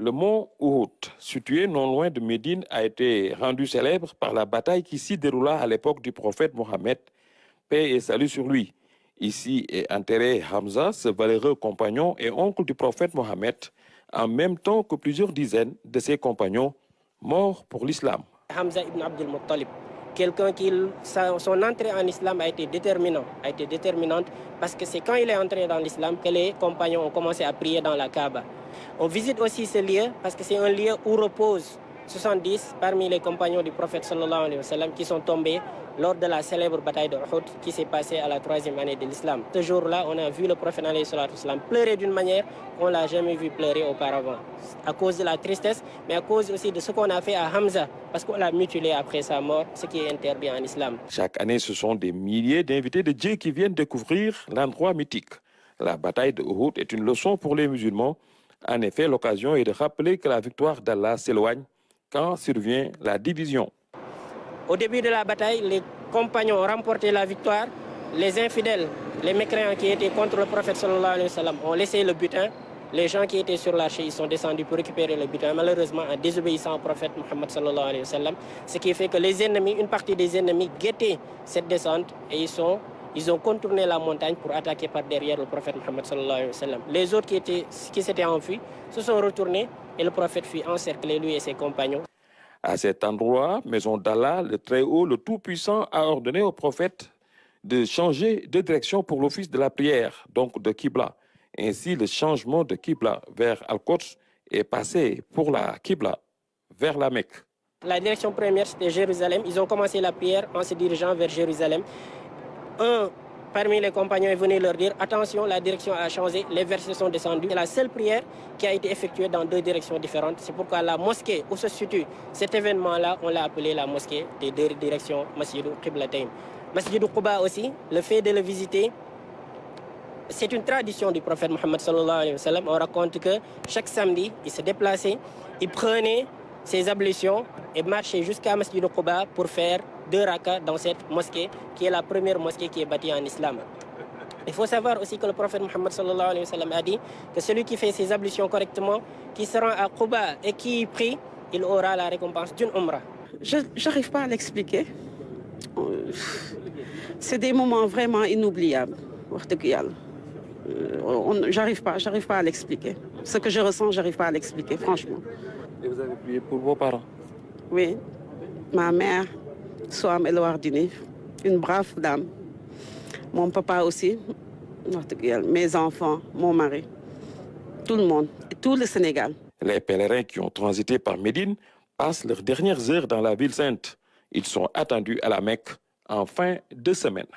Le mont Uhud, situé non loin de Médine, a été rendu célèbre par la bataille qui s'y déroula à l'époque du prophète Mohammed, paix et salut sur lui. Ici est enterré Hamza, ce valeureux compagnon et oncle du prophète Mohammed, en même temps que plusieurs dizaines de ses compagnons morts pour l'islam. Hamza ibn Abdul Muttalib, quelqu'un qui, son entrée en islam a été déterminante parce que c'est quand il est entré dans l'islam que les compagnons ont commencé à prier dans la Kaaba. On visite aussi ce lieu parce que c'est un lieu où reposent 70 parmi les compagnons du prophète sallallahu alayhi wa sallam qui sont tombés lors de la célèbre bataille de Uhud qui s'est passée à la 3e année de l'islam. Ce jour-là, on a vu le prophète alayhi salatu wa sallam pleurer d'une manière qu'on ne l'a jamais vu pleurer auparavant. À cause de la tristesse, mais à cause aussi de ce qu'on a fait à Hamza, parce qu'on l'a mutilé après sa mort, ce qui est interdit en islam. Chaque année, ce sont des milliers d'invités de Dieu qui viennent découvrir l'endroit mythique. La bataille de Uhud est une leçon pour les musulmans. En effet, l'occasion est de rappeler que la victoire d'Allah s'éloigne quand survient la division. Au début de la bataille, les compagnons ont remporté la victoire. Les infidèles, les mécréants qui étaient contre le prophète sallallahu alayhi wa sallam ont laissé le butin. Les gens qui étaient sur l'archer, ils sont descendus pour récupérer le butin, malheureusement en désobéissant au prophète Muhammad sallallahu alayhi wa sallam. Ce qui fait que les ennemis, une partie des ennemis guettaient cette descente et ils ont contourné la montagne pour attaquer par derrière le prophète Muhammad sallallahu alayhi wa sallam. Les autres qui s'étaient enfuis se sont retournés et le prophète fut encerclé, lui et ses compagnons. À cet endroit, maison d'Allah, le Très-Haut, le Tout-Puissant, a ordonné au prophète de changer de direction pour l'office de la prière, donc de Qibla. Ainsi, le changement de Qibla vers Al-Quds est passé pour la Qibla vers la Mecque. La direction première, c'était Jérusalem. Ils ont commencé la prière en se dirigeant vers Jérusalem. Un parmi les compagnons est venu leur dire « Attention, la direction a changé, les versets sont descendus. » C'est la seule prière qui a été effectuée dans deux directions différentes. C'est pourquoi la mosquée où se situe cet événement-là, on l'a appelé la mosquée des deux directions, Masjidou Qiblatayn. Masjidou Quba aussi, le fait de le visiter, c'est une tradition du prophète Muhammad sallallahu alayhi wa sallam. On raconte que chaque samedi, il se déplaçait, il prenait ses ablutions et marchait jusqu'à Masjidou Quba pour faire 2 rakas dans cette mosquée, qui est la première mosquée qui est bâtie en islam. Il faut savoir aussi que le prophète Muhammad sallallahu alayhi wa sallam a dit que celui qui fait ses ablutions correctement, qui se rend à Quba et qui prie, il aura la récompense d'une umrah. Je n'arrive pas à l'expliquer. C'est des moments vraiment inoubliables. J'arrive pas à l'expliquer. Ce que je ressens, j'arrive pas à l'expliquer, franchement. Et vous avez prié pour vos parents? Oui, ma mère, Soham El Wardini, une brave dame. Mon papa aussi, mes enfants, mon mari, tout le monde, tout le Sénégal. Les pèlerins qui ont transité par Médine passent leurs dernières heures dans la ville sainte. Ils sont attendus à la Mecque en fin de semaine.